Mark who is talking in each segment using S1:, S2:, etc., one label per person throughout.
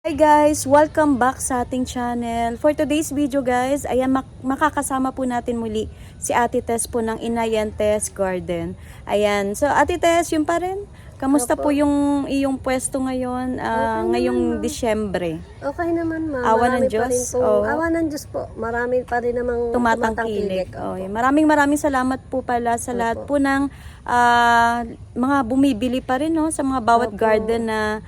S1: Hi guys! Welcome back sa ating channel. For today's video guys, ayan makakasama po natin muli si Ate Tess po ng Inayan Tess Garden. Ayan, so Ate Tess, yun pa rin? Kamusta po yung iyong pwesto ngayon, ngayong Disyembre?
S2: Okay naman, ma'am.
S1: Awa ng
S2: Marami pa rin
S1: Diyos?
S2: po. Awa ng Diyos po. Marami pa rin namang
S1: Tumatangkilik. Maraming salamat po pala sa lahat po ng mga bumibili pa rin no, sa mga bawat garden na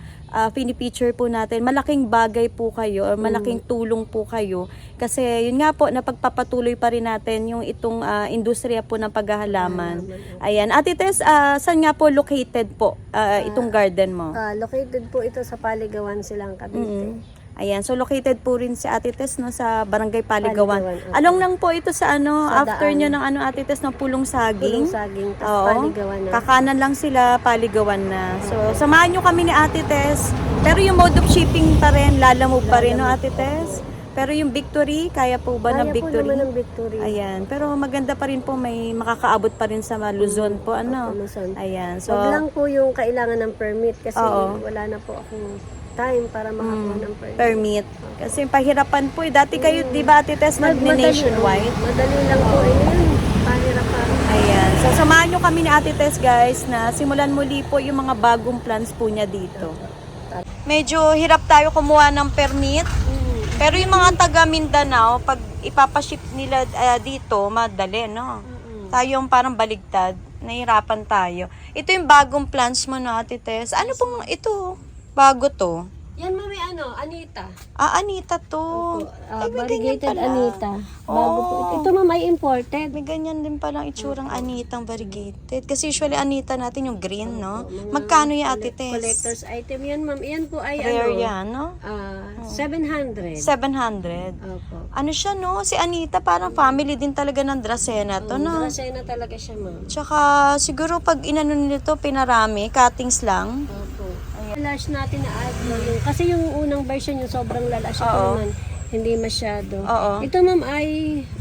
S1: pinipicture po natin. Malaking bagay po kayo or malaking tulong po kayo kasi yun nga po napagpapatuloy pa rin natin yung itong industriya po ng paghahalaman. Ayan. Ate Tess, saan nga po located po itong garden mo?
S2: Located po ito sa Paligawan, Silang Cavite.
S1: Ayan, so located po rin si Ate Tess no, sa Barangay Paligawan.
S2: Okay.
S1: Along lang po ito sa
S2: Sa
S1: after
S2: daan.
S1: nyo ng Ate Tess ng Pulong Saging.
S2: Pulong Saging, tas
S1: Oo.
S2: Paligawan na.
S1: Kakanan lang sila, Paligawan na. So, samahan nyo kami ni Ate Tess. Pero yung mode of shipping pa rin, lalamove pa rin, no Ate Tess? Pero yung Victory, kaya po ba ng Victory?
S2: Kaya po naman ng Victory.
S1: Ayan, pero maganda pa rin po, may makakaabot pa rin sa Luzon po, ano?
S2: Luzon.
S1: Ayan, so,
S2: Wag lang po yung kailangan ng permit kasi
S1: Oo.
S2: wala na po akong time para makakuha ng permit.
S1: permit. Kasi pahirapan po eh. Dati kayo, di ba Ate Tess, nationwide?
S2: Madali lang po. Pahirapan.
S1: Ayan. So, samahan nyo kami ni Ate Tess, guys, na simulan muli po yung mga bagong plans po niya dito. Medyo hirap tayo kumuha ng permit. Pero yung mga taga Mindanao, pag ipapaship nila dito, madali, no? Tayong parang baligtad. Nahirapan tayo. Ito yung bagong plans mo, no, Ate Tess? Ano pong ito? Bago to?
S2: Yan, mami, Anita.
S1: Anita to. May ganyan
S2: Variegated
S1: pala.
S2: Anita. Bago po ito. Ito, ma'am, ay imported.
S1: May ganyan din palang itsurang Anitang variegated. Kasi usually Anita natin yung green, no? Magkano yung Ate Tess?
S2: Collector's item yan, ma'am. Yan po ay
S1: Rare yan, no?
S2: 700.
S1: 700.
S2: Opo.
S1: Ano siya, no? Si Anita parang family din talaga ng Dracena to, no?
S2: Dracena talaga siya, ma'am.
S1: Tsaka siguro pag inano nito, pinarami, cuttings lang.
S2: Opo. Lash natin na agro yung kasi yung unang version yung sobrang lalash ito
S1: Oo.
S2: naman hindi masyado.
S1: Oo.
S2: Ito, ma'am, ay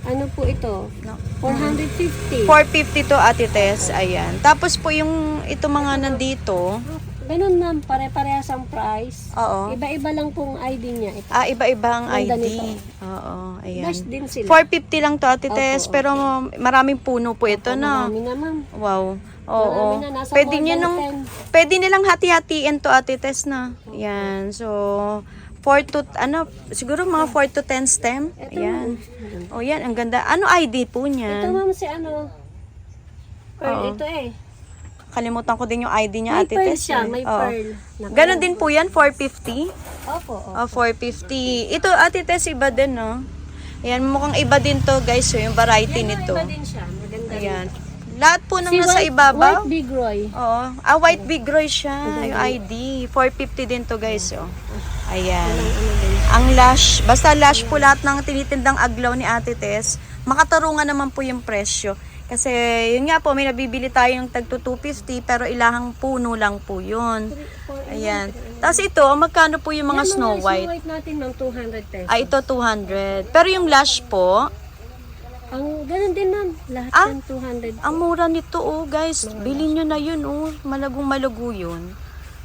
S2: ano po ito?
S1: No.
S2: 450.
S1: 450 to, Ate Tess. Ayan. Tapos po yung ito mga nandito,
S2: Ganun, ma'am, pare-parehas ang price.
S1: oo.
S2: Iba-iba lang pong ID niya. Ito.
S1: Iba-iba ang
S2: Ganda
S1: ID.
S2: nito.
S1: Oo, ayan.
S2: Lash din sila.
S1: 450 lang to, Ate
S2: Opo,
S1: Tess,
S2: opo.
S1: pero maraming puno po ito, no?
S2: Marami na, ma'am.
S1: Wow. Oo.
S2: Marami na, nasa
S1: Pwede
S2: more
S1: nyo
S2: than
S1: nung,
S2: 10.
S1: pwede nilang hati-hatiin to, Ate Tess, na. Yan. So, 4 to, siguro mga 4 to 10 stem.
S2: Ito,
S1: Ayan.
S2: ma'am.
S1: O, yan. Ang ganda. Ano ID po
S2: Ito,
S1: niyan?
S2: ma'am, si ano?
S1: Oo.
S2: Pearl, ito eh.
S1: Kalimutan ko din yung ID niya,
S2: May
S1: Ate
S2: pearl
S1: Tess.
S2: siya,
S1: eh.
S2: may
S1: Oo.
S2: pearl.
S1: Ganon din po yan, 450.
S2: Opo, opo.
S1: 450. Ito, Ate Tess, iba din, no? Ayan, mukhang iba din to, guys, so, yung variety
S2: Yan,
S1: nito.
S2: iba din siya. Maganda
S1: Ayan.
S2: rin.
S1: Lahat po nang
S2: Si
S1: nasa ibabaw.
S2: White Big Roy.
S1: Oo. White Big Roy siya. Yung ID. 450 din to, guys, oh. Ayan. Ang lash. Basta lash po lahat ng tinitindang aglaw ni Ate Tess. Makatarungan naman po yung presyo. Kasi, yun nga po, may nabibili tayong tagto 250, pero ilahang puno lang po yun. Ayan. Tapos ito, magkano po yung mga Snow
S2: Snow
S1: White?
S2: White natin, ma'am, 200 pesos.
S1: Ito 200. Pero yung lash po,
S2: Ang ganun din, ma'am. Lahat yan 200.
S1: ang mura nito, oh, guys. Bilhin nyo na yun, oh. Malagong malago yun.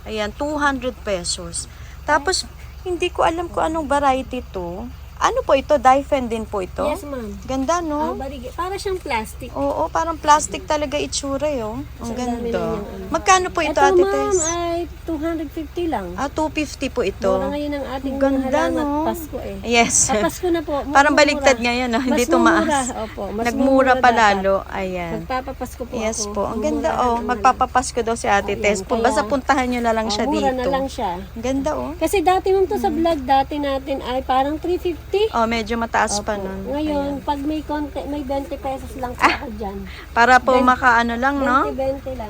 S1: Ayan, 200 pesos. Tapos, hindi ko alam kung anong variety to. Ano po ito? Dyfen din po ito?
S2: Yes, ma'am.
S1: Ganda, no?
S2: Para siyang plastic.
S1: Oo, parang plastic talaga itsura, oh. Ang
S2: Sa dami
S1: ganda.
S2: lang yung
S1: Magkano po ito,
S2: Ito,
S1: Ate
S2: ma'am,
S1: Tess?
S2: ay 250 lang.
S1: 250 po ito.
S2: Mura ngayon ang ating
S1: Ganda,
S2: halaman.
S1: no?
S2: Pasko eh.
S1: Yes.
S2: Pasko na po.
S1: Parang
S2: Mura.
S1: baligtad ngayon, no? Hindi
S2: Mas
S1: tumaas.
S2: mumura. Opo, mas
S1: Nagmura pa
S2: dapat.
S1: lalo. Ayan.
S2: Magpapapasko po
S1: Yes
S2: ako.
S1: po. Ang ganda,
S2: Mumurahan
S1: oh.
S2: ang
S1: Magpapapasko daw si Ate
S2: Ayan,
S1: Tess.
S2: kaya-
S1: Basta puntahan nyo na lang siya
S2: mura
S1: dito.
S2: na lang siya.
S1: Ang ganda, oh.
S2: Kasi dati nung to sa vlog, dati natin ay parang 350.
S1: Oh, medyo mataas pa
S2: Opo.
S1: nun.
S2: Ngayon, pag may konti, may 20 pesos lang po ako dyan.
S1: Para po makaano lang, no?
S2: 20 lang.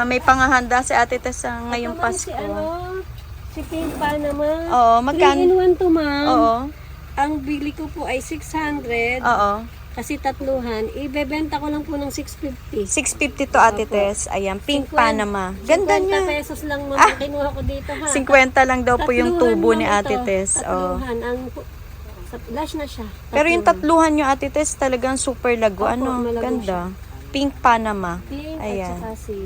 S1: May pangahanda si Ate Tess sa ngayong
S2: Ito, ma'am,
S1: Pasko.
S2: Si Pink pa naman.
S1: Oo,
S2: 3
S1: magkano?
S2: in 1 to, ma'am.
S1: Oo.
S2: Ang bili ko po ay 600.
S1: Oo.
S2: Kasi tatluhan. Ibebenta ko lang po ng 650.
S1: 650 to, Ate Tess. Ayan, pink
S2: 50
S1: Panama. Ganda
S2: 50
S1: niya.
S2: pesos lang ma'am ang kinuha ko dito ha.
S1: 50 lang daw po yung
S2: Tatluhan
S1: tubo
S2: lang
S1: ni Ate
S2: ito.
S1: Tess. Oh.
S2: Tatluhan. Lash na siya.
S1: Pero yung tatluhan nyo, Ate Tess, talagang super lago.
S2: Opo,
S1: Ano?
S2: malago
S1: Ganda. Pink Panama.
S2: Pink
S1: Ayan.
S2: at saka si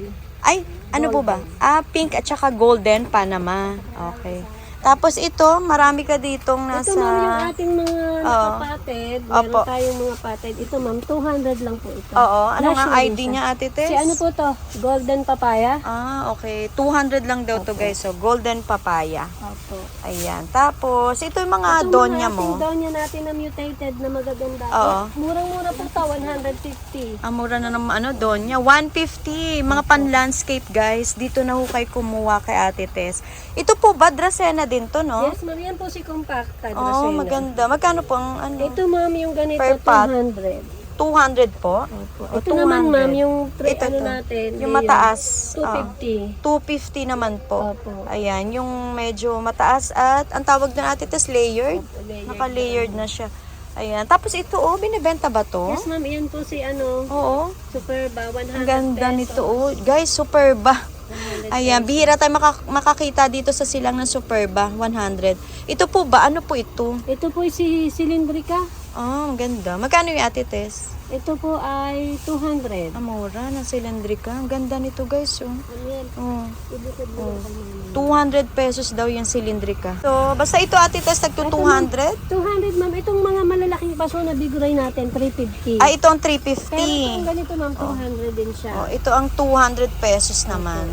S1: Ay, ano po ba? Pink at saka golden Panama. Okay. Tapos ito, marami ka ditong nasa...
S2: Ito ma'am, yung ating mga nakapatid.
S1: Opo.
S2: Meron tayong mga patid. Ito ma'am, 200 lang po ito.
S1: Oo, ano
S2: Flash
S1: nga
S2: na
S1: ID
S2: siya.
S1: niya, Ate Tess?
S2: Si ano po to? Golden papaya?
S1: Ah, okay. 200 lang daw to guys. So, golden papaya.
S2: Opo.
S1: Ayan. Tapos, ito yung mga
S2: Itong
S1: donya
S2: mga
S1: mo.
S2: ating donya natin na mutated na magaganda.
S1: Oo.
S2: Murang-mura po to, 150.
S1: Ang mura na ng ano, donya. 150. Mga pan-landscape guys. Dito na ho kayo kumuha kay Ate Tess. Ito po ba, Dracena din to, no?
S2: Yes ma'am, yan po si compacta.
S1: Oh,
S2: Dracena.
S1: maganda. Magkano po ang ano?
S2: Ito ma'am, yung ganito,
S1: Per pot?
S2: 200.
S1: 200 po?
S2: Opo.
S1: O,
S2: Ito naman
S1: 200.
S2: ma'am, yung
S1: Ito
S2: ano
S1: to.
S2: natin.
S1: Yung mataas.
S2: 250.
S1: 250 naman po.
S2: Opo.
S1: Ayan, yung medyo mataas at ang tawag na Ate Tess, layered.
S2: Layered.
S1: Naka-layered na siya. Ayan. Tapos ito, oh, binibenta ba to?
S2: Yes ma'am, yan po si ano,
S1: Oo.
S2: Superba, 100
S1: Ang ganda
S2: pesos.
S1: nito, oh. Guys, Superba.
S2: 100
S1: Ayan, bihira tayo makakita dito sa silang ng Superba, 100. Ito po ba? Ano po ito?
S2: Ito po si Cylindrica.
S1: Oh, ang ganda. Magkano yung Ate Tess?
S2: Ito po ay 200.
S1: Amora, ng silindrika. Ang ganda nito guys, oh.
S2: Ano yan?
S1: Oh.
S2: Ibukod mo lang kami.
S1: 200 pesos daw yung silindrika. So, basta ito Ate Tess, tagto 200.
S2: 200 ma'am. Itong mga malalaking baso na biguray natin, 350.
S1: Ay, ito ang
S2: Pero itong
S1: 350.
S2: ganito ma'am, 200 din siya.
S1: Oh, ito ang 200 pesos naman.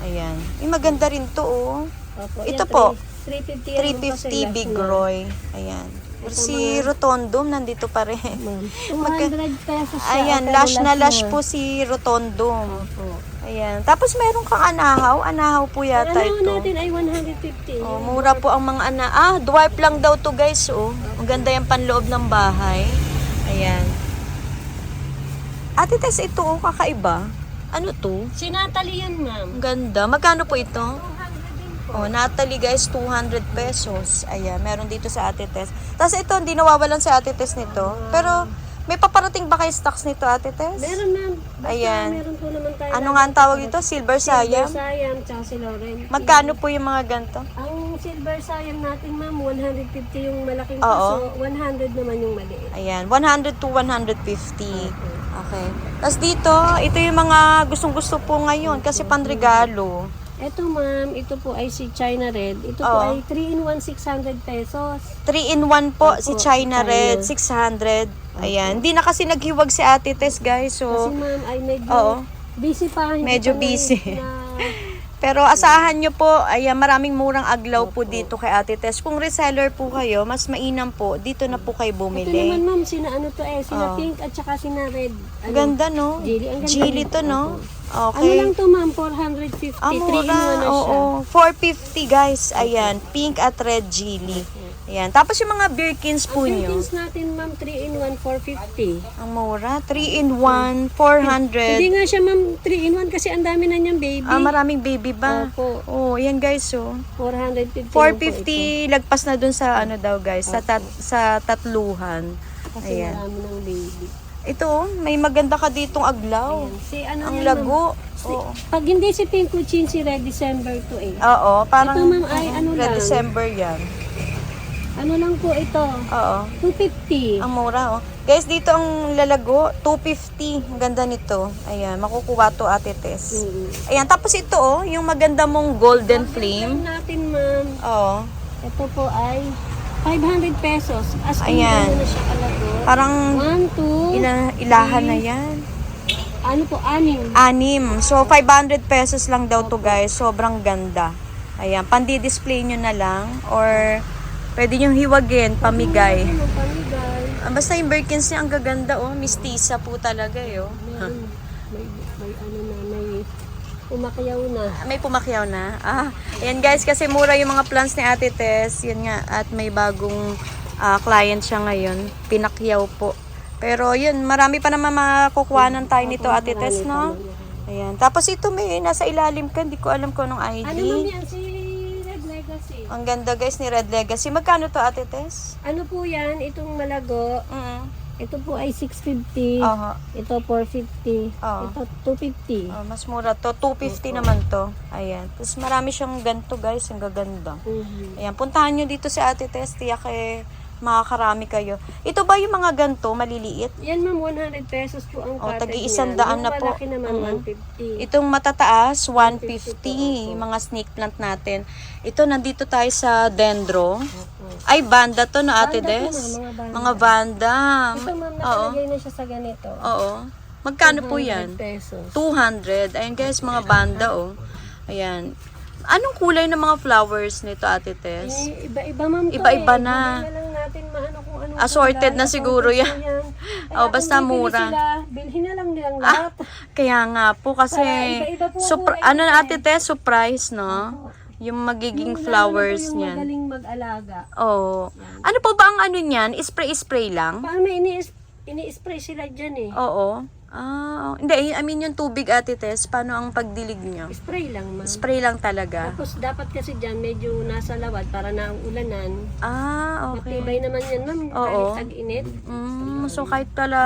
S1: Ayan. May maganda rin to, oh.
S2: Opo,
S1: Ito
S2: yan,
S1: po.
S2: 350 yan, ma'am, kasi
S1: 350 Big
S2: last na.
S1: Roy. Ayan. Si Rotondum, nandito pa rin.
S2: Ma'am, 200 pesos siya.
S1: Ayan,
S2: pero
S1: lash na
S2: last
S1: lash po si Rotondum.
S2: Opo.
S1: Ayan. Tapos meron kang anahaw. Anahaw po yata
S2: Ang ano
S1: ito.
S2: natin ay 150.
S1: Oh, mura po ang mga dwarf lang daw to guys, oh. Ang ganda yung panloob ng bahay. Ayan. Ate Tess, ito oh, kakaiba. Ano to?
S2: Si Natalie yan ma'am.
S1: Ang ganda. Magkano po ito?
S2: 200 din po.
S1: Oh, Natalie guys, 200 pesos. Ayan, meron dito sa Ate Tess. Tapos ito, hindi nawawalan sa Ate Tess nito. Pero, may paparating ba kayo stocks nito, Ate Tess?
S2: Meron ma'am. Basta
S1: Ayan.
S2: meron po naman tayo.
S1: Ano nga ang tawag dito? Silver Siam?
S2: Silver Siam, tsaka si Lauren.
S1: Magkano po yung mga ganito?
S2: Ang Silver Siam natin ma'am, 150 yung malaking
S1: Oo.
S2: piso, 100 naman yung maliit.
S1: Ayan, 100 to 150. Okay. Tapos dito, ito yung mga gustong-gusto po ngayon kasi panregalo.
S2: Ito ma'am, ito po ay si China Red. Ito po
S1: Oo.
S2: ay 3-in-1, 600 pesos.
S1: 3-in-1 po si
S2: Opo,
S1: China Red,
S2: China.
S1: 600. Ayan, hindi na kasi naghiwag si Ate Tess guys.
S2: Kasi
S1: So,
S2: ma'am ay medyo
S1: oo.
S2: busy pa. Hindi
S1: Medyo
S2: pa
S1: busy.
S2: na
S1: Pero asahan nyo po, ayan, maraming murang aglaw po dito kay Ate Tess. Kung reseller po kayo, mas mainam po, dito na po kayo
S2: Ito naman
S1: bumili.
S2: ma'am, sina ano to eh, sina
S1: Oo.
S2: Pink at saka sina Red.
S1: Ang ganda, no?
S2: Jilly, ang ganda.
S1: Jilly to, no?
S2: Ano
S1: Okay.
S2: lang to ma'am, 450.
S1: Ang
S2: 3-in-1
S1: mura,
S2: na siya.
S1: oo. 450 guys, ayan, pink at red Jilly. Ayan, tapos yung mga Birkins po
S2: Ang
S1: nyo.
S2: Birkins natin ma'am, 3-in-1, 450.
S1: Ang mura, 3-in-1, 400.
S2: Hindi nga siya ma'am 3-in-1 kasi ang dami na niyang baby.
S1: Maraming baby ba?
S2: Opo.
S1: Oh, yan guys, oh.
S2: 450.
S1: 450 lagpas na dun sa ano daw guys, sa tatluhan.
S2: Kasi
S1: Ayan.
S2: marami ng baby.
S1: Ito, oh, may maganda ka ditong aglaw.
S2: Ayan. Si ano
S1: Ang
S2: yan,
S1: lago.
S2: ma'am? Si,
S1: Oo.
S2: pag hindi si Pink Kuchin, si Red December to eh.
S1: Oo, parang
S2: Ito, ma'am, ay ano
S1: Red
S2: lang.
S1: December yan.
S2: Ano lang po ito?
S1: Oo.
S2: 250.
S1: Ang mura, oh. Guys, dito ang lalago, 250. Ang ganda nito. Ayan, makukuha to Ate Tess. Ayan, tapos ito, oh, yung maganda mong golden flame.
S2: natin ma'am,
S1: Oo.
S2: ito po ay 500 pesos. As in,
S1: Ayan.
S2: ano na siya kalago.
S1: Parang
S2: 1, 2,
S1: ilahan na yan.
S2: ano po, 6.
S1: 6. So, 500 pesos lang daw to guys. Sobrang ganda. Ayan, pandi-display nyo na lang. Or, pwede nyo hiwagin, pamigay.
S2: Ano, pamigay.
S1: Basta yung Birkins niya, ang gaganda, oh. Mistisa po talaga, eh, oh.
S2: Meron. May ano na, may umakyaw na.
S1: May pumakyaw na. Ayan guys, kasi mura yung mga plants ni Ate Tess. Yan nga, at may bagong client siya ngayon. Pinakyaw po. Pero yun, marami pa naman makukuhanan tayo nito, Ate Tess, no? Ayan. Tapos ito may nasa ilalim ka, hindi ko alam kung anong ID.
S2: Ano ma'am yan? Si Red Legacy.
S1: Ang ganda guys ni Red Legacy. Magkano to, Ate Tess?
S2: Ano po yan? Itong malago. Ito po ay 650.
S1: Aha.
S2: Ito 450.
S1: Oo.
S2: Ito 250.
S1: Mas mura to. 250 naman to. Ayan. Tapos marami siyang ganito guys. Ang gaganda.
S2: Mhm.
S1: Ayan. Puntahan nyo dito si Ate Tess. Tiyak makakarami kayo. Ito ba yung mga ganto, maliliit?
S2: Yan ma'am, 100 pesos po ang
S1: O,
S2: cutter
S1: tagi
S2: niyan.
S1: 100 na
S2: Yung
S1: po.
S2: malaki naman, 150.
S1: Itong matataas,
S2: 150
S1: 150,
S2: po,
S1: mga snake plant natin. Ito, nandito tayo sa dendro.
S2: Opo.
S1: Ay, banda to, no, Ate
S2: Banda po,
S1: Des?
S2: ma'am, mga banda.
S1: Mga banda.
S2: Ito ma'am,
S1: Oo.
S2: nakalagay na siya sa ganito.
S1: Oo. Magkano po
S2: 200
S1: yan?
S2: pesos.
S1: 200. Ayun guys, mga banda, oh. Ayan. Anong kulay ng mga flowers nito, Ate Tess?
S2: Eh, iba-iba ma'am to
S1: Iba-iba
S2: eh.
S1: na.
S2: Hindi na lang natin maano kung anong
S1: Assorted
S2: kulay.
S1: na siguro
S2: Assorted
S1: yan.
S2: po yan.
S1: Oh,
S2: Kaya
S1: basta
S2: kung bibili
S1: mura.
S2: Sila, bilhin na lang nilang lahat.
S1: Kaya nga po, kasi...
S2: Para iba-iba po ang kulay
S1: ano
S2: nito
S1: na,
S2: eh.
S1: Ate Tess? Surprise, no? Yung magiging
S2: Yung
S1: flowers
S2: lalo na po yung
S1: niyan.
S2: magaling mag-alaga.
S1: Oo. Ano po ba ang ano niyan? Spray-spray lang?
S2: Paano may ini-spray sila dyan eh.
S1: Oo. Hindi, I mean yung tubig, Ate Tess, paano ang pagdilig nyo?
S2: Spray lang ma'am.
S1: Spray lang talaga.
S2: Tapos dapat kasi dyan medyo nasa lawad para na ang ulanan.
S1: Okay.
S2: Matibay naman yan ma'am.
S1: Oo.
S2: Kahit tag-init.
S1: So kahit pala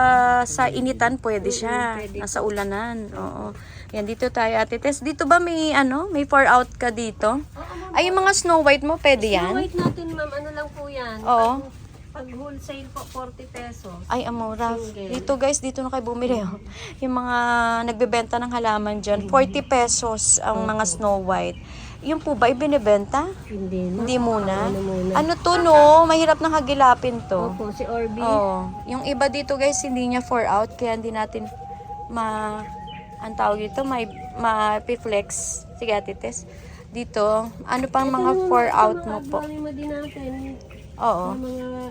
S1: sa initan pwede siya,
S2: pwede.
S1: nasa ulanan. Oo. Yan, dito tayo, Ate Tess. Dito ba may may 4 out ka dito? Ay, yung mga Snow White mo, pwede yan?
S2: Snow White natin ma'am, ano lang po yan.
S1: Oo.
S2: Pag wholesale po, 40 pesos.
S1: Ay, amora.
S2: Single.
S1: Dito guys, dito na kayo bumili. Oh. Yung mga nagbebenta ng halaman dyan, 40 pesos ang mga Snow White. Yung po ba ibinibenta?
S2: Hindi na.
S1: Hindi muna.
S2: Ano muna?
S1: Ano to, no? Mahirap nang hagilapin to.
S2: Opo, si Orby.
S1: Oo. Yung iba dito guys, hindi niya 4 out, kaya hindi natin ang tawag dito, ma-flex. Sige, Ate Tess. Dito, ano pang mga 4 out mo po?
S2: Ito din natin.
S1: Oo.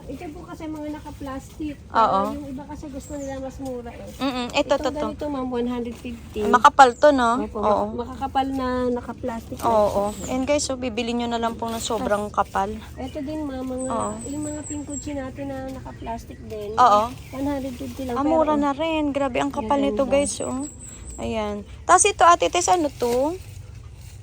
S2: Ito po kasi mga naka-plastic.
S1: Oo.
S2: Yung iba kasi gusto nila mas mura eh.
S1: Ito, to.
S2: Ganito ma'am, 150.
S1: Makapal to, no?
S2: Opo,
S1: Oo.
S2: makakapal na naka-plastic.
S1: Oo. And guys, so bibili nyo na lang po ng sobrang kapal.
S2: Ito din ma'am, yung mga pinkuchi natin na naka-plastic din.
S1: Oo.
S2: 150 lang.
S1: Mura na rin. Grabe ang kapal nito, guys. Oh. Ayan. Tapos ito, Ate Tess, ano to?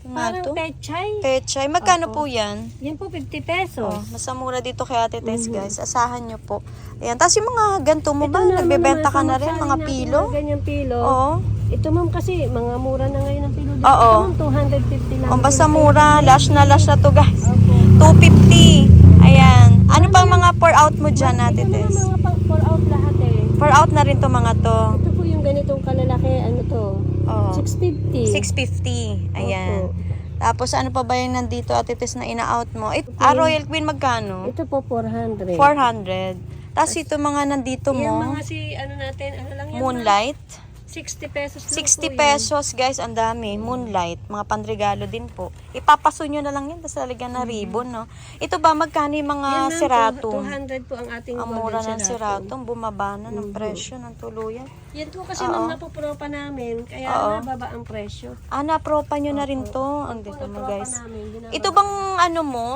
S2: Parang pechay.
S1: Pechay. Magkano po yan?
S2: Yan po 50 pesos.
S1: Mas mura dito kay Ate Tess, guys. Asahan nyo po. Ayan. Tapos yung mga ganito mo ba?
S2: naman
S1: Nagbebenta ka na
S2: naman,
S1: rin?
S2: kung
S1: Mga
S2: magsali
S1: pilo?
S2: natin mga ganyang pilo.
S1: Oo.
S2: Ito ma'am kasi, mga mura na ngayon ang pilo. Dito
S1: Oo.
S2: ma'am, 250 lang.
S1: Basta mura. Lash na to, guys.
S2: Opo.
S1: 250. Ayan. Ano pang mga pour out mo dyan, Ate
S2: Ito na
S1: Tess?
S2: mga pour out lahat eh.
S1: Pour out na rin to mga to.
S2: Ito po yung ganitong kalalaki, ano to?
S1: Oo.
S2: 650.
S1: 650. Ayan.
S2: Opo.
S1: Tapos ano pa ba yung nandito, Ate Tess, na ina-out mo? Royal Queen magkano?
S2: Ito po 400.
S1: 400. Tapos ito mga nandito
S2: Yan
S1: mo,
S2: mga si, ano natin, ano lang yan?
S1: Moonlight.
S2: 60 pesos lang
S1: 60
S2: po yan.
S1: pesos, guys, ang dami. Moonlight, mga panregalo din po. Ipapaso nyo na lang yan, tapos lalagyan na ribbon, no? Ito ba, magkano yung mga
S2: Yan ma'am,
S1: seratum?
S2: 200 po ang ating
S1: Ang mura ng seratum, bumaba na ng presyo ng tuluyan.
S2: Yan po kasi ma'am napopropa namin, kaya nababa ang presyo.
S1: Napropa nyo na rin to. Ang dito mo, guys.
S2: Namin,
S1: Ito bang ano mo,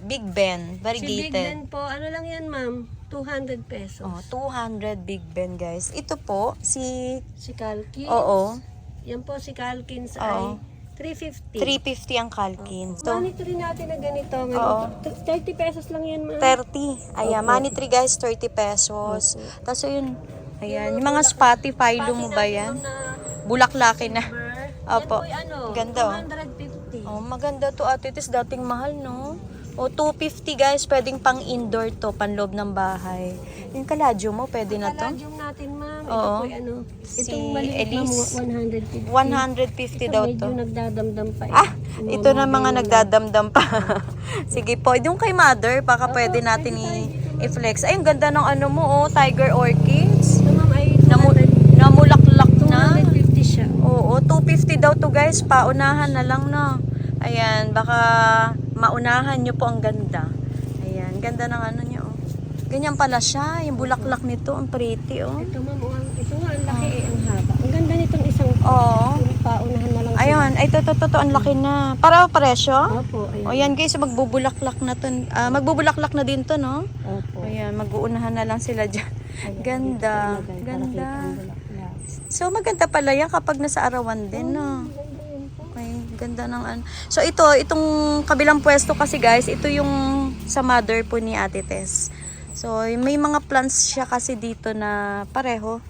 S1: Big Ben,
S2: si Big
S1: variegated?
S2: Ben po, ano lang yan ma'am, 200 pesos.
S1: 200 Big Ben, guys. Ito po, si...
S2: Si Calkins.
S1: Oo.
S2: Yan po si Calkins
S1: Oo.
S2: ay 350.
S1: 350 ang Calkins. So,
S2: Money tree natin na ganito. Ngayon, 30 pesos lang yan ma'am.
S1: 30. Ayan, money tree, guys, 30 pesos. Tapos yun, ayan, yung mga Spotify mo ba yan? Bulaklaki na. Opo.
S2: Yan po
S1: Ganda, oh.
S2: 250.
S1: Maganda to, Ate Tess. Dating mahal, no? 250, guys. Pwedeng pang indoor to, panloob ng bahay. Yung kaladyo mo, pwede na to?
S2: Kaladyong natin ma'am. Ito
S1: Oo.
S2: po ano.
S1: Si
S2: Itong maliit na
S1: Elise.
S2: 150.
S1: 150 daw
S2: Medyo
S1: to.
S2: nagdadamdam pa eh.
S1: Ito na mga nagdadamdam pa. Sige po, yung kay mother, baka pwede natin i-flex. Ay, ang ganda ng ano mo, Tiger Orchids.
S2: Ito ma'am ay
S1: Namulaklak na.
S2: 250 siya.
S1: Oo, 250 daw to, guys. Paunahan na lang, no? Ayan, baka maunahan nyo po ang ganda. Ayan, ganda ng ano nyo. Ganyan pala siya. Yung bulaklak nito, ang pretty, oh.
S2: Ito ma'am, ito nga ang laki eh, ang haba. Ang ganda nitong isang
S1: Oo.
S2: paunahan na lang.
S1: Ayun, ay to, ang laki na. Para presyo?
S2: Opo, ayan.
S1: O yan guys, magbubulaklak na to. Magbubulaklak na din to, no?
S2: Opo.
S1: Ayan, mag-uunahan na lang sila dyan. Ganda. Ganda. So, maganda pala yan kapag nasa arawan din, no? Okay, ganda ng ano. So, itong kabilang pwesto kasi guys, ito yung sa mother po ni Ate Tess. So, may mga plants siya kasi dito na pareho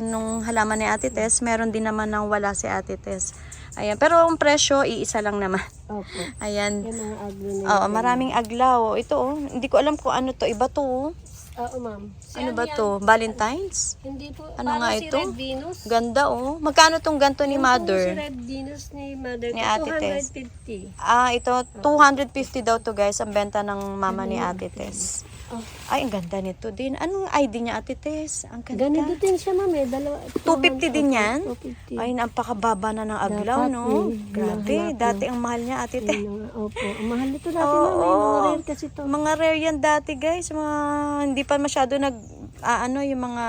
S1: nung halaman ni Ate Tess. Meron din naman nang wala si Ate Tess. Ayan, pero ang presyo, iisa lang naman.
S2: Opo.
S1: Ayan.
S2: Yan mga aglo na
S1: Oo, maraming aglaw. Ito oh, hindi ko alam kung ano to. Iba to oh.
S2: Oo, ma'am.
S1: Ano ba to? Valentine's?
S2: Hindi po.
S1: Ano
S2: Parang
S1: nga
S2: si
S1: ito?
S2: Red Venus.
S1: Ganda oh. Magkano tong ganto ni
S2: Si
S1: Mother?
S2: Red Venus ni Mother.
S1: Ni Ate Tess.
S2: 250.
S1: Ito 250 daw to guys, ang benta ng mama ni Ate Tess.
S2: Oh.
S1: Ay, ang ganda nito din. Anong ID niya, Ate Tess? Ang ganda.
S2: Ganito din siya, ma'am. Dalawa.
S1: 250 din yan?
S2: 250.
S1: Ay, napakababa na ng aglaw,
S2: Dapat,
S1: no?
S2: eh.
S1: Grabe,
S2: Hanap mo.
S1: dati ang mahal niya, Ate Tess.
S2: Opo. Ang mahal nito dati, ma'am. May mga rare kasi to.
S1: Mga rare yan dati, guys. Mga, hindi pa masyado yung mga,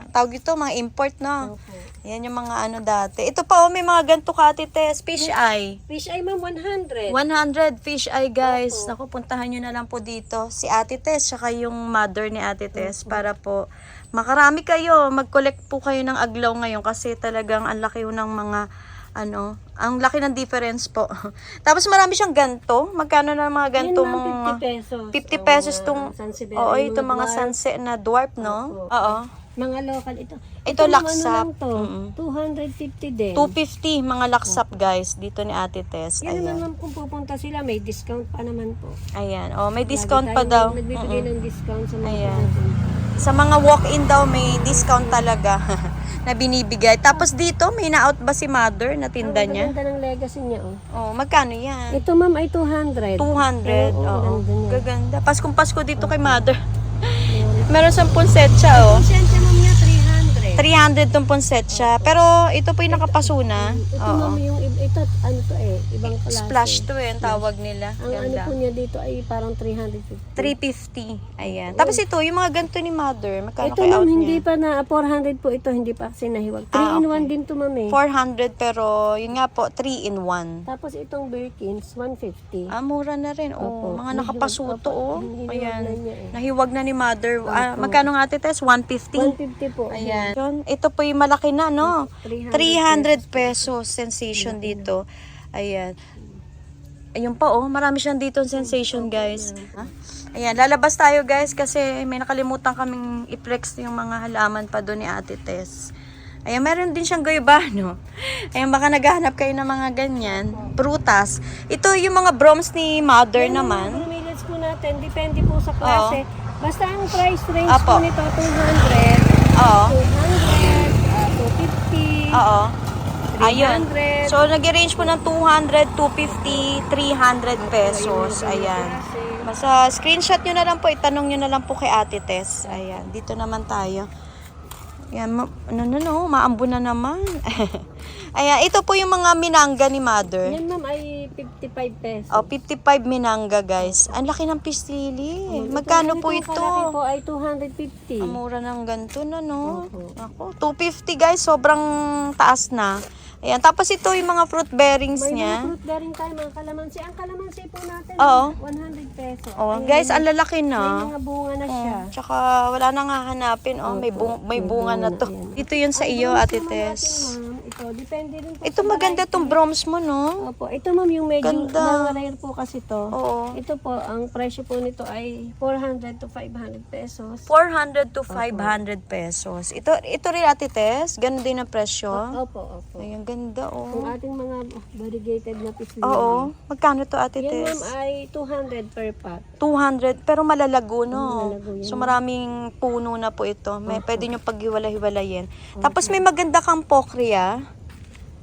S1: tawag ito, mga import, no?
S2: Opo.
S1: Yan yung mga ano dati. Ito pa, may mga ganito ka, Ate Tess. Fish eye.
S2: Fish eye, ma'am, 100.
S1: 100 fish eye, guys. Naku, puntahan nyo na lang po dito. Si Ate Tess, saka yung mother ni Ate Tess. Para po, makarami kayo. Mag-collect po kayo ng aglaw ngayon. Kasi talagang ang laki ng mga, ang laki ng difference po. Tapos marami siyang ganto. Magkano na mga ganto?
S2: Yan, ma'am,
S1: Mga
S2: 50 pesos.
S1: 50 pesos tong,
S2: Sansevieria,
S1: oo,
S2: yung
S1: ito mga
S2: dwarf.
S1: sunset na dwarf, no?
S2: Opo.
S1: Oo.
S2: Mga local ito.
S1: Ito,
S2: ma'am,
S1: laksap.
S2: Ano lang to? 250 din.
S1: 250 mga laksap, guys, dito ni Ate Tess.
S2: Yan naman,
S1: Ayan.
S2: ma'am, kung pupunta sila, may discount pa naman po.
S1: Ayan. Oh, may
S2: Lagi
S1: discount pa
S2: tayong
S1: daw.
S2: Nagbibigay ng discount sa mga
S1: Ayan.
S2: pupunta.
S1: Sa mga walk-in daw, may discount talaga na binibigay. Tapos dito, may na-out ba si Mother na tinda
S2: Ang
S1: niya?
S2: ganda ng legacy niya, oh.
S1: Oh, magkano yan?
S2: Ito, ma'am, ay 200.
S1: 200.
S2: Oo,
S1: Oo.
S2: ganda niya.
S1: Gaganda. Paskong Pasko dito kay Mother. Meron 10 set siya, oh.
S2: Sensya, ma'am, niya 300.
S1: 300 tong set siya. Pero ito po yung nakapasuna.
S2: Ito,
S1: Oo.
S2: ma'am, yung ito, ano to eh, ibang klase.
S1: Splash to eh, ang tawag nila.
S2: Ang ano
S1: Ganda.
S2: po niya dito ay parang 350.
S1: 350. Ayan. Tapos ito, yung mga ganito ni Mother. Magkano
S2: Ito,
S1: kay
S2: ma'am,
S1: out
S2: hindi
S1: niya?
S2: pa na 400 po ito, hindi pa kasi nahiwag. 3 in 1 din to, ma'am eh.
S1: 400 pero yun nga po, 3 in 1.
S2: Tapos itong Birkins, 150.
S1: Mura na rin. Oh,
S2: Opo.
S1: mga nakapasuto, oh.
S2: Hinihiwag
S1: Ayan.
S2: na niya eh.
S1: Nahiwag na ni Mother.
S2: Opo.
S1: Magkano nga, Ate Tess? 150?
S2: 150 po.
S1: Ayan. Yun, ito po yung malaki na, no? 300 pesos. Sensation dito. Ayan. Ayun pa, oh. Marami siyang dito sensation, guys. Ha? Ayan, lalabas tayo, guys, kasi may nakalimutan kaming i-flex yung mga halaman pa doon ni Ate Tess. Ayan, meron din siyang goyabano. Ayan, baka naghahanap kayo ng mga ganyan. Prutas. Ito yung mga broms ni Mother naman.
S2: Yung millets po natin, depende po sa klase. Basta ang price range
S1: Apo.
S2: po nito, 200,
S1: Oo.
S2: 200, 250,
S1: Oo. Ayun.
S2: 300.
S1: So, nag-range po ng 200, 250, 300 pesos. Ayan. Basta screenshot nyo na lang po. Itanong nyo na lang po kay Ate Tess. Ayan. Dito naman tayo. Ayan. Maambo na naman. Ayan. Ito po yung mga minangga ni Mother.
S2: Yan ma'am ay 55 pesos.
S1: Oh, 55 minangga, guys. Ang laki ng pistili. Magkano po ito?
S2: Kalaki po ay 250.
S1: Ang mura ng ganito na, no?
S2: Opo.
S1: Ako, 250, guys. Sobrang taas na. Ayan. Tapos ito yung mga fruit bearings
S2: May
S1: niya.
S2: mga fruit bearing tayo, mga kalamansi. Ang kalamansi po natin,
S1: Oo.
S2: 100 pesos.
S1: Oh,
S2: Ayan,
S1: guys, ang lalaki
S2: may
S1: na.
S2: mga bunga na siya.
S1: Tsaka wala nang hahanapin. Oh, may bunga na to.
S2: yan.
S1: Ito yun sa iyo,
S2: Ang
S1: Ate
S2: broms naman
S1: Tess.
S2: natin, ma'am, ito, depende rin po
S1: Ito
S2: sa
S1: maganda
S2: variety.
S1: tong broms mo, no?
S2: Opo, ito ma'am yung medyo
S1: Ganda.
S2: mga rare po kasi to.
S1: Oo.
S2: Ito po, ang presyo po nito ay 400 to 500 pesos.
S1: 400 to 500 pesos. Ito rin, Ate Tess. Ganun din ang presyo.
S2: Opo, opo.
S1: Ay, ang ganda,
S2: Ang
S1: oh.
S2: ating mga variegated na pisngi.
S1: Oo. Magkano to, Ate
S2: Yan ma'am
S1: Tess?
S2: ay 200 per pot.
S1: 200, pero malalago, no?
S2: Malalago yan.
S1: So, maraming puno na po ito. May pwede nyo paghiwala-hiwalayin. Tapos, may maganda kang pokria.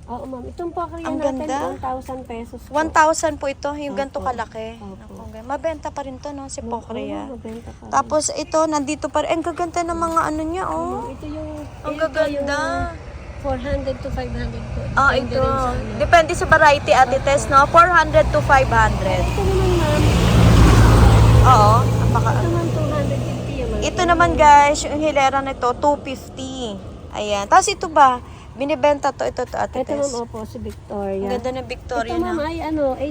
S2: Oo ma'am, itong pakriya
S1: Ang
S2: natin
S1: ganda.
S2: 1,000 pesos po.
S1: 1,000 po ito. Yung ganito kalaki.
S2: Opo.
S1: Naku, mabenta pa rin to, no? Si pokria.
S2: Oo, mabenta pa rin.
S1: Tapos, ito, nandito pa rin. Ang gaganda ng mga ano niya, oh.
S2: Ito yung
S1: Ang
S2: ito
S1: gaganda.
S2: yung 400 to 500 po.
S1: Ah,
S2: Depende
S1: ito.
S2: rin sa ano.
S1: Depende sa variety, Ate Tess, no? 400 to 500.
S2: Ito naman ma'am,
S1: Oo. Napaka...
S2: ito naman 250 yung mga.
S1: Ito naman, guys, yung hilera nito, 250. Ayan. Tapos ito ba? Binibenta to. Ito, Ate
S2: Ito ma'am,
S1: Tess.
S2: opo, si Victoria.
S1: Ang ganda ng Victoria
S2: Ito ma'am
S1: na.
S2: ay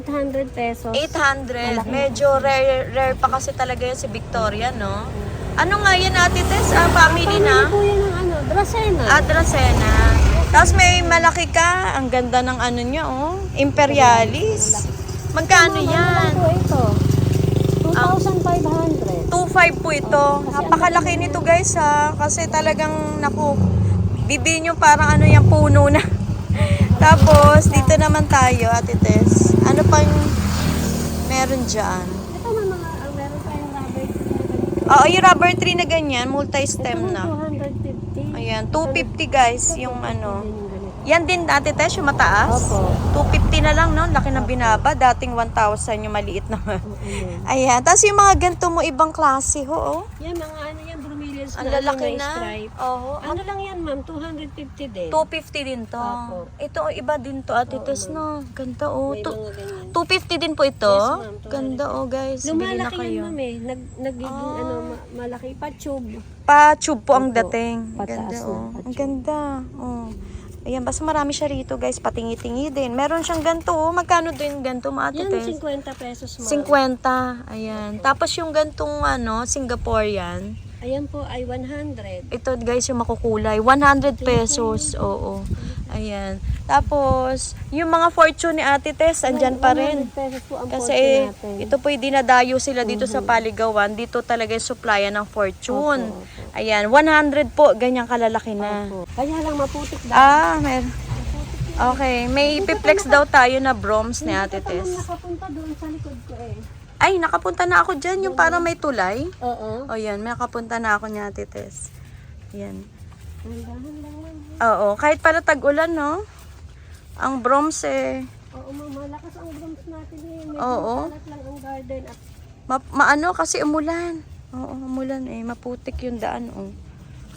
S2: 800 pesos.
S1: 800. Medyo rare pa kasi talaga yan si Victoria, no? Ano nga yan, Ate Tess? Family na?
S2: Pamili po yan ng Dracena.
S1: Adrasena. Tapos may malaki ka. Ang ganda ng ano niya, oh. Imperialis. Magkano yan?
S2: Ano po ito? 2,500.
S1: 2.5 po ito. Napakalaki nito, guys, ha. Kasi talagang, naku, bibili nyo parang ano yung puno na. Tapos, dito naman tayo, Ate Tess. Ano pang meron dyan?
S2: Ito may mga, meron tayong rubber tree na ganito.
S1: Oo, yung rubber tree na ganyan,
S2: Ito
S1: multi-stem
S2: may
S1: na.
S2: 250.
S1: Ayan, 250 guys, yung ano.
S2: Yan yung ganito.
S1: Yan din, Ate Tess, yung mataas.
S2: Opo.
S1: 250 na lang, no? Laki ng binaba. Dating 1,000 yung maliit naman.
S2: Yan.
S1: Ayan. Tapos yung mga ganito mo, ibang klase, ho, oh.
S2: Yan, mga ano yan, bromeliads
S1: Ang
S2: na
S1: lalaki
S2: ano,
S1: na.
S2: stripe.
S1: Oo.
S2: Ano lang yan, ma'am? 250 din.
S1: 250 din to.
S2: Opo.
S1: Ito, iba din to, Ate Tess, no? Ganda, oh.
S2: May mga ganyan.
S1: 250 din po ito.
S2: Yes, ma'am.
S1: Ganda, oh, guys. Bili na
S2: Lumalaki
S1: kayo.
S2: yan, ma'am eh. Nagiging ano, malaki pa tube.
S1: Pa-tube po ang
S2: Opo.
S1: dating.
S2: Pataas
S1: Ganda,
S2: na,
S1: oh. Ang
S2: pa-tube.
S1: ganda. Oh. Ayan, basta marami siya rito, guys. Patingi-tingi din. Meron siyang ganito, oh. Magkano din ganito, mga Ate
S2: Yan,
S1: Tess?
S2: 50 pesos, ma'am.
S1: 50. Ayan. Tapos yung gantong ano, Singaporean.
S2: Ayan po ay 100.
S1: Ito guys yung makukulay. 100 pesos. Oo. Ayan. Tapos, yung mga fortune ni Ate Tess, andyan pa rin.
S2: 100 pesos po ang
S1: Kasi
S2: portion natin.
S1: ito po yung dinadayo sila dito sa Paligawan. Dito talaga yung supplyan ng fortune.
S2: Opo, opo.
S1: Ayan. 100 po. Ganyang kalalaki na.
S2: Opo. Kaya lang maputik daw.
S1: Meron. Okay. May ipiplex daw tayo na bronze ni Ate
S2: Ito naman
S1: Tess.
S2: nakapunta doon sa likod ko eh.
S1: Ay, nakapunta na ako dyan. Yung parang may tulay.
S2: Oo.
S1: O yan, may nakapunta na ako ni Ate Tess. Yan.
S2: Handahan lang ma'am.
S1: Oo, kahit pala tag-ulan, no? Ang bronze eh.
S2: Oo ma'am, malakas ang drums natin eh. Medyo
S1: Oo.
S2: masalat lang ang garden at
S1: Maano kasi umulan. Oo, umulan eh. Maputik yung daan, oh.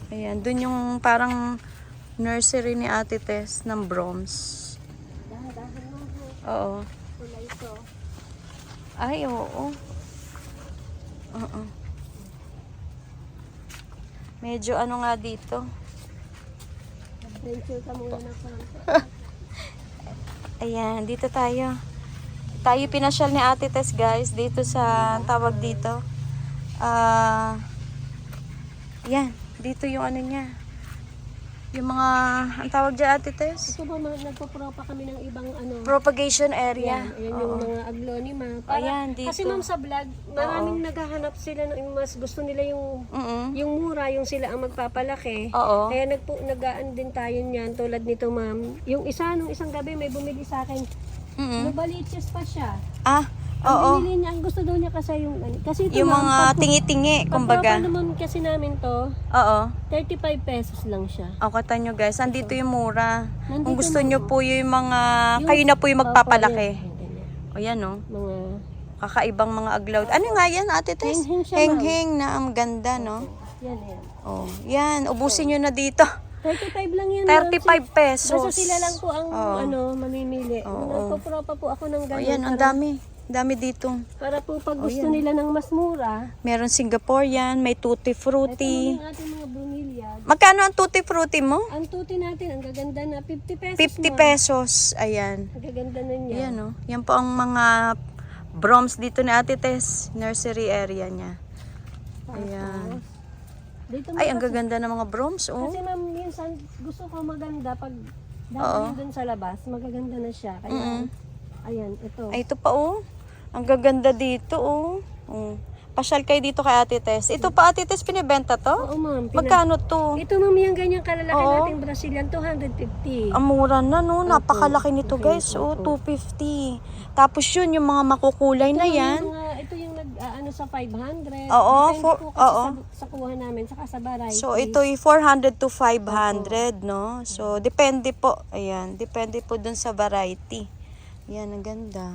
S1: Ayan, dun yung parang nursery ni Ate Tess ng bronze.
S2: dahan-dahan ma'am.
S1: Oo.
S2: Wala ito.
S1: Ay, oo. Oo. Medyo ano nga dito.
S2: Adventure ka muna na ma'am.
S1: Ayan, dito tayo. Tayo pinasyal ni Ate Tess, guys, dito sa tawag dito. Yan, dito yung ano niya. Yung mga, ang tawag dyan, Ate Tess?
S2: Ito ba nagpo-propa kami ng ibang ano?
S1: Propagation area.
S2: Ayan yung mga aglonema.
S1: Ayan, dito.
S2: Kasi ma'am sa vlog, maraming naghahanap sila ng mas gusto nila yung
S1: Mm-mm.
S2: yung mura, yung sila ang magpapalaki.
S1: Oo.
S2: Kaya nag-aan din tayo niyan tulad nito ma'am. Yung nung isang gabi may bumili sa akin.
S1: Mm-mm.
S2: Nabaliches pa siya.
S1: Oo.
S2: Ang binili niya, ang gusto daw niya kasi kasi ito
S1: Yung
S2: ma'am,
S1: mga tingi-tingi, kumbaga.
S2: pag naman kasi namin to,
S1: Oo.
S2: 35 pesos lang siya.
S1: O, kata nyo guys, andito yung mura. Kung
S2: Nandito
S1: gusto nyo po yung mga,
S2: Yung-
S1: kayo na po yung magpapalaki.
S2: Opo, yan.
S1: O yan, no?
S2: Mga
S1: Kakaibang mga aglaw. Ano nga yan, Ate Tess?
S2: Heng-heng siya, ma'am.
S1: Heng-heng na ang ganda, no?
S2: yan yan.
S1: Oh, yan. Ubusin nyo na dito.
S2: 35 lang yan.
S1: 35 pesos.
S2: Basta sila lang po ang
S1: Oo.
S2: mamimili.
S1: Oo.
S2: Nagpo-propa po ako ng
S1: O
S2: ganun.
S1: yan, ang dami. Dami dito.
S2: Para po pag gusto nila ng mas mura,
S1: Meron Singaporean, may tutti
S2: ito
S1: frutti.
S2: naman yung ating mga bromeliad.
S1: Magkano ang tutti frutti mo?
S2: Ang tuti natin, ang gaganda na 50 pesos.
S1: 50
S2: ma'am.
S1: pesos. Ayan.
S2: Ang gaganda na niya.
S1: Ayan, oh. Yan po ang mga broms dito ni Ate Tess. Nursery area niya. Ayan.
S2: Dito
S1: Ay,
S2: ma'am,
S1: ang gaganda ng mga broms, oh.
S2: kasi ma'am, minsan gusto ko maganda pag
S1: Oo.
S2: dahil dun sa labas, magaganda na siya. Kaya, ayan, ito.
S1: Ay, ito pa, oh. Ang gaganda dito, oh. Oh. Pasyal kayo dito kay Ate Tess. Ito pa, Ate Tess, pinibenta to?
S2: Oo ma'am.
S1: Magkano to?
S2: Ito ma'am, yung ganyang kalalaki
S1: Oo.
S2: nating Brazilian, 250.
S1: Ang mura na, no? Napakalaki nito, guys. Oh, 250. Tapos yun, yung mga makukulay na yan.
S2: Ito yung nag-ano sa 500.
S1: Oo,
S2: Depende
S1: for-
S2: po kasi
S1: oo.
S2: sa kuha namin, saka sa variety.
S1: So, ito ay 400 to 500, no? So, depende po. Ayan, depende po dun sa variety. Yan, ang ganda.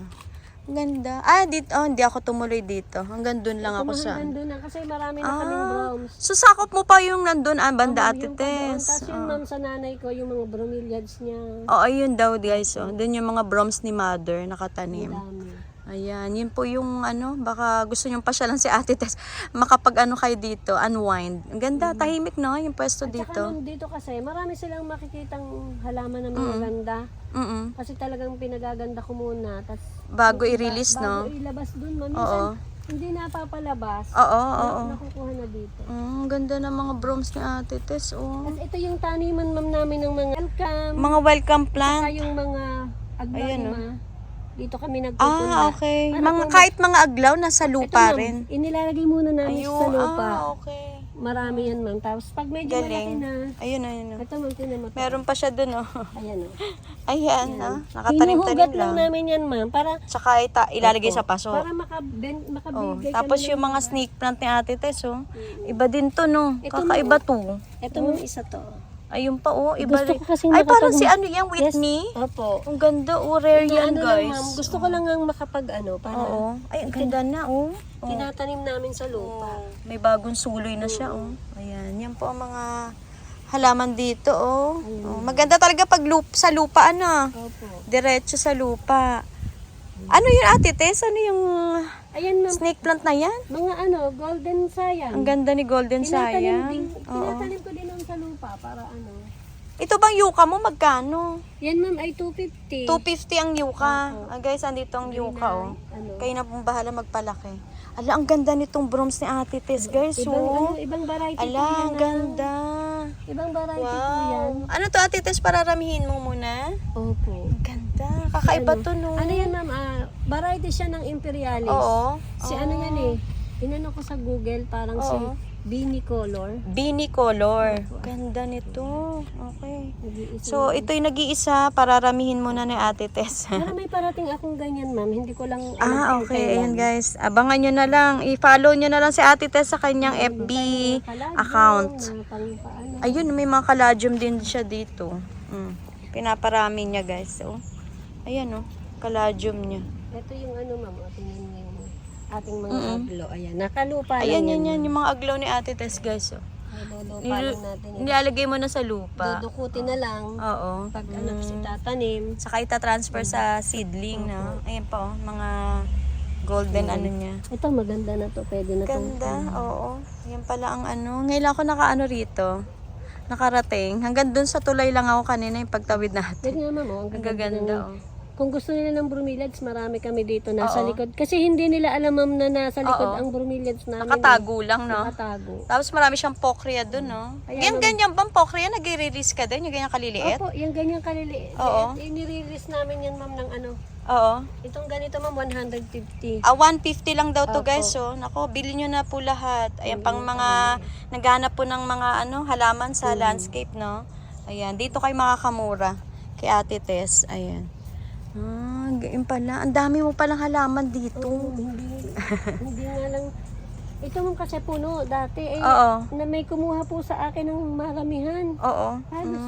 S1: Ang ganda. Dito, hindi ako tumuloy dito. Hanggang dun lang ako sa...
S2: Kumahan doon na kasi marami na kaming broms.
S1: So, sakop mo pa yung nandun, banda, Ate
S2: Yung pa-brown.
S1: Tess.
S2: Tapos yung ma'am sa nanay ko, yung mga bromeliads niya.
S1: Oo, ayun daw, guys. Oh. Dun yung mga broms ni Mother, nakatanim.
S2: Dami.
S1: Ayan, yun po yung ano, baka gusto nyong pasyalan si Ate Tess, makapag ano kayo dito, unwind. Ang ganda, tahimik no, yung pwesto
S2: Saka
S1: dito.
S2: ma'am, dito kasi, marami silang makikitang halaman na mga ganda.
S1: Mm-mm.
S2: Kasi talagang pinagaganda ko muna. Tas,
S1: Bago i-release,
S2: bago
S1: no?
S2: ilabas dun, ma'am.
S1: Oo.
S2: Minsan, hindi napapalabas.
S1: Oo, oo.
S2: Nakukuha na dito.
S1: Ang ganda ng mga broms ni Ate Tess, oh.
S2: At ito yung taniman ma'am namin ng mga welcome.
S1: Mga welcome
S2: Saka
S1: plant.
S2: yung mga aglonema.
S1: Ayan,
S2: Dito kami nagpupula.
S1: Okay.
S2: Para
S1: Mga,
S2: po
S1: kahit mga aglaw, nasa
S2: ito,
S1: lupa
S2: ma'am,
S1: rin.
S2: inilalagay muna namin sa lupa.
S1: Okay.
S2: marami yan ma'am. Tapos pag medyo malaki
S1: Galing.
S2: na,
S1: Ayun, ayun.
S2: ito ma'am, tinan mo to.
S1: Meron pa siya dun, oh.
S2: Ayan o.
S1: Ayan, ha? Nakatanim-tanim
S2: Hinuhugat lang
S1: lang.
S2: namin yan ma'am, para
S1: Tsaka ilalagay sa paso.
S2: para
S1: Oh.
S2: makabigay
S1: Tapos
S2: kami
S1: yung mga snake plant ni Ate Tess, oh. Iba din to, no?
S2: Ito,
S1: Kakaiba to.
S2: ito ma'am, isa to.
S1: Ayun pa, oh. Iba
S2: Gusto
S1: rin.
S2: ko kasing
S1: Ay, parang
S2: makapag-
S1: si ano yan, Whitney?
S2: Opo.
S1: Ang ganda, oh. Rare yan,
S2: Inaano lang,
S1: guys.
S2: ma'am, gusto ko lang ang makapag para
S1: Oo. Ay, ang ganda na, oh. Oh.
S2: tinatanim namin sa lupa.
S1: May bagong suloy na siya, oh. Ayan, yan po ang mga halaman dito, oh. Oh, maganda talaga pag sa lupa, ano.
S2: Opo.
S1: Diretso sa lupa. Ano yun, Ate Tess? Ano yung
S2: Ayan ma'am,
S1: snake plant na yan?
S2: mga golden sayang.
S1: Ang ganda ni Golden Sayang. Oo.
S2: Tinatanim ko din sa lupa para
S1: Ito bang yuka mo? Magkano?
S2: Yan ma'am ay 250.
S1: 250 ang yuka. Ah, guys, andito ang yuka, oh. Kayo na pong bahala magpalaki. Ala, ang ganda nitong brooms ni Ate Tess, guys, oh.
S2: Ibang variety po
S1: Ala,
S2: yan.
S1: ang ganda.
S2: Ibang variety po yan.
S1: Wow. Ano to, Ate Tess? Pararamihin mo muna.
S2: Opo.
S1: Ang ganda. Kakaiba to, no?
S2: Ano yan ma'am? Variety siya ng Imperialis.
S1: Oo.
S2: Si ano yan eh. Inano ko sa Google parang si
S1: Oo.
S2: Beanie Color.
S1: Beanie color. Ganda nito. Okay.
S2: Nag-iisa.
S1: So, ito yung nag-iisa. Pararamihin muna ni Ate Tess.
S2: Pero may parating akong ganyan ma'am. Hindi ko lang alam kung
S1: Okay. Ayan,
S2: kailan.
S1: guys. Abangan nyo na lang. I-follow nyo na lang si Ate Tess sa kanyang FB
S2: Kaladium,
S1: account.
S2: paano.
S1: Ayun, may mga kaladium din siya dito. Pinaparami niya, guys. Oh. Ayan, oh. Kaladium niya.
S2: Ito yung ma'am. Tingnan mo yung ating mga aglo. Ayan. Nakalupa
S1: Ayan,
S2: lang
S1: yan. Yung mga aglaw ni Ate Tess, guys. Oh.
S2: Lulupa lang natin yan.
S1: Nilalagay mo na sa lupa.
S2: Dudukutin na lang.
S1: Oo.
S2: Pag kasi tatanim.
S1: Saka ita-transfer sa seedling, no? Ayan pa, oh. Mga golden ano niya.
S2: Ito maganda na to. Pwede na to.
S1: Ganda, oo. Yan pala ang ano. Ngayon ako nakaano rito. Nakarating. Hanggang dun sa tulay lang ako kanina yung pagtawid natin.
S2: Yan nga ma'am. Oh, ang
S1: Ang
S2: gaganda
S1: gaganda,
S2: ng-
S1: oh.
S2: Kung gusto nila ng bromeliads, marami kami dito nasa
S1: Oo.
S2: likod. Kasi hindi nila alam ma'am na nasa likod
S1: Oo.
S2: ang bromeliads namin.
S1: Nakatago lang, no?
S2: Nakatago.
S1: Tapos marami siyang pokria dun, no?
S2: Ayan,
S1: Ganyan bang pokria? Nag-release ka din? Yung ganyan kaliliit?
S2: Opo, yung ganyang kaliliit.
S1: Oo.
S2: Inirelease namin yan ma'am ng
S1: Oo.
S2: Itong ganito ma'am, 150.
S1: 150 lang daw to,
S2: Opo.
S1: guys, oh. Nako, bilhin nyo na po lahat. Ayan, pang mga naghanap po ng mga halaman sa landscape, no? Ayan, dito kayo makakamura kay Ate Tess. Ayan. Ganyan pala. Ang dami mo palang halaman dito.
S2: Hindi nga lang. Ito ma'am kasi puno dati.
S1: Oo.
S2: Na may kumuha po sa akin ng maramihan.
S1: Oo.
S2: Halos.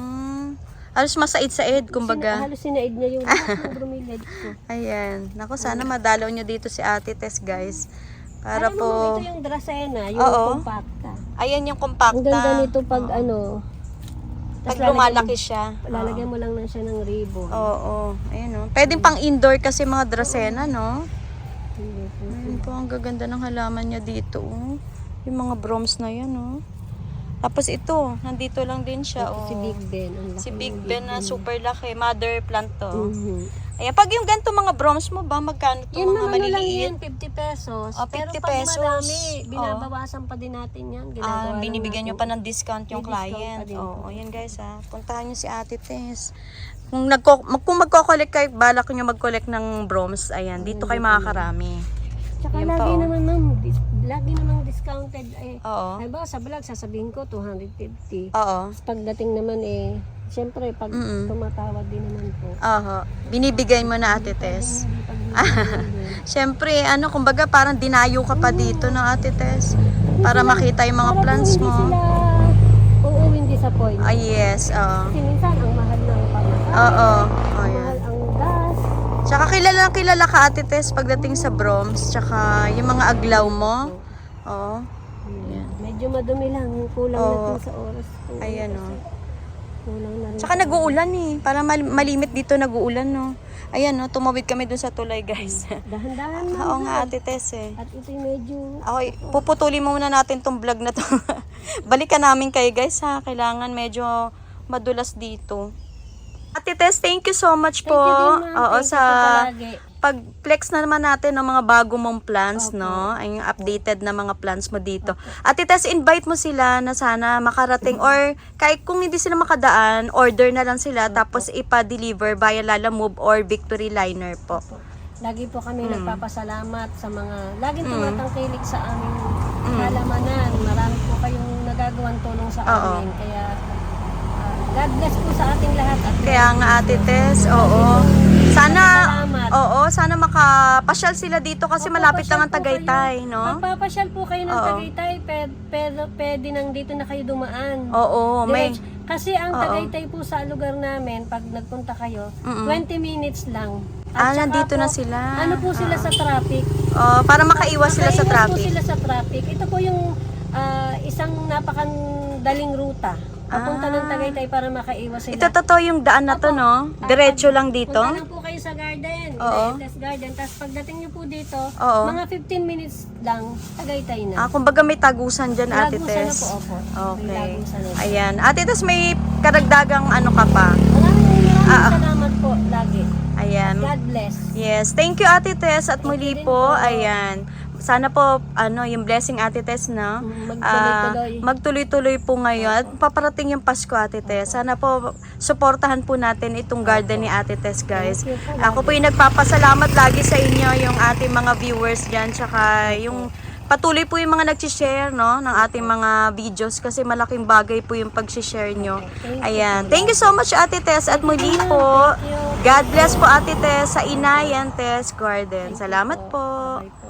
S1: Halos masaid-said, kumbaga.
S2: Halos sinaid niya yung lahat ng bromeliads ko.
S1: Ayan. Naku, sana madalaw nyo dito si Ate Tess, guys. Para
S2: Alam mo,
S1: po...
S2: ito yung Dracena, yung
S1: Oo.
S2: compacta.
S1: Ayan yung
S2: Ang
S1: compacta.
S2: ganda nito pag
S1: Pag
S2: tas
S1: lumalaki siya.
S2: lalagyan mo lang na siya ng ribbon.
S1: Oo. Ayan, oh. Pwedeng pang indoor kasi mga Dracena, no? Ayan po, ang gaganda ng halaman niya dito, oh. Yung mga broms na yan, oh. Tapos ito, nandito lang din siya, oh.
S2: Si Big Ben. ang laki
S1: Si
S2: ng
S1: Big Ben na super laki, mother plant to.
S2: Mhm.
S1: Ayan, pag yung ganito mga broms mo ba, magkano to
S2: Yan
S1: mga
S2: naman lang
S1: maliliit?
S2: yan, 50 pesos.
S1: Oh, 50
S2: Pero pag
S1: pesos.
S2: madami, binabawasan pa din natin yan. Ginagawa lang
S1: Binibigyan nyo
S2: natin.
S1: pa ng discount yung
S2: May discount
S1: client.
S2: pa din
S1: Oo,
S2: po.
S1: yan guys ha. Puntahan nyo si Ate Tess. Kung magko-collect kayo, balak nyo mag-collect ng broms, ayan, dito kayo makakarami.
S2: Tsaka
S1: Yan
S2: lagi
S1: pa, oh.
S2: naman ma'am, lagi namang discounted.
S1: Oo.
S2: Ay ba, sa vlog, sasabihin ko 250.
S1: Oo.
S2: Pagdating naman siyempre pag tumatawad din naman po.
S1: Oo. Binibigay mo na Ate Tess. Siyempre, kumbaga parang dinayo ka pa dito no Ate Tess. Para makita yung mga plants
S2: Hindi
S1: mo.
S2: sila uuwing disappoint.
S1: Ah, yes. Oo.
S2: Kasi minsan ang mahal ng pamasahe.
S1: Oo. Oh,
S2: Ang
S1: yan.
S2: mahal ang gas.
S1: Tsaka kilala ka Ate Tess pagdating sa broms. Tsaka yung mga aglaw mo. Oo.
S2: Medyo madumi lang. Kulang
S1: Oo.
S2: natin sa oras po.
S1: Ayan o.
S2: Kulang na rin.
S1: Tsaka nag-uulan eh. Para malimit dito nag-uulan no. Ayan no, tumawid kami dun sa tulay guys.
S2: Dahan-dahan lang.
S1: Oo nga Ate Tess eh.
S2: At ito medyo...
S1: Okay, puputulin muna natin tong vlog na to. Balikan namin kayo guys ha. Kailangan medyo madulas dito. Ate Tess, thank you so much po.
S2: Thank you din, ma'am.
S1: Oo,
S2: Thank you
S1: sa
S2: po palagi.
S1: pag-flex na naman natin ng mga bago mong plants, no? Ay, yung updated na mga plants mo dito. Ate Tess, invite mo sila na sana makarating or kahit kung hindi sila makadaan, order na lang sila tapos ipa-deliver via Lala Move or Victory Liner po.
S2: Lagi po kami nagpapasalamat sa mga laging tumatangkilik sa aming halamanan. Marami po kayong nagagawang tulong sa
S1: Oo.
S2: amin. Kaya God bless po sa ating lahat. At
S1: Kaya nga Ate Tess, oo. Sana,
S2: Salamat.
S1: oo, sana makapasyal sila dito kasi malapit lang ang Tagaytay, no?
S2: Magpapasyal po kayo ng
S1: Oo.
S2: Tagaytay, pero pwede nang dito na kayo dumaan.
S1: Oo, may,
S2: Kasi ang
S1: Oo.
S2: Tagaytay po sa lugar namin, pag nagpunta kayo, 20 minutes lang. Saka
S1: nandito
S2: po,
S1: na sila.
S2: Ano po sila sa traffic?
S1: Para makaiwas sila sa
S2: Makaiwas po
S1: traffic.
S2: sila sa traffic. Ito po yung isang napakandaling ruta. Papunta ng Tagaytay para makaiwas sila.
S1: Ito totoo yung daan na to, no? Diretso lang dito.
S2: Punta lang po kayo sa garden,
S1: Oo.
S2: Inaetes Garden. Tapos pagdating nyo po dito,
S1: Oo.
S2: mga 15 minutes lang, Tagaytay na.
S1: Kumbaga may tagusan dyan, Ate
S2: Lagusan na
S1: Tess.
S2: po, opo. May
S1: Okay.
S2: lagusan na.
S1: Ayan. Ate Tess, may karagdagang ano ka pa?
S2: Maraming salamat po lagi.
S1: Ayan.
S2: God bless.
S1: Yes. Thank you, Ate Tess. At muli
S2: din
S1: po,
S2: po.
S1: ayan. Sana po, yung blessing, Ate Tess, no?
S2: Magtuloy-tuloy.
S1: Magtuloy-tuloy po ngayon. At paparating yung Pasko, Ate Tess. Sana po, suportahan po natin itong garden ni Ate Tess, guys.
S2: Thank you po,
S1: Ako po yung nagpapasalamat lagi sa inyo, yung ating mga viewers dyan, tsaka yung patuloy po yung mga nag-share, no, ng ating mga videos kasi malaking bagay po yung pag-share nyo. Ayan. Thank you so much, Ate Tess. At muli po, God bless po, Ate Tess, sa Inayan Tess Garden. Salamat po.
S2: Bye po.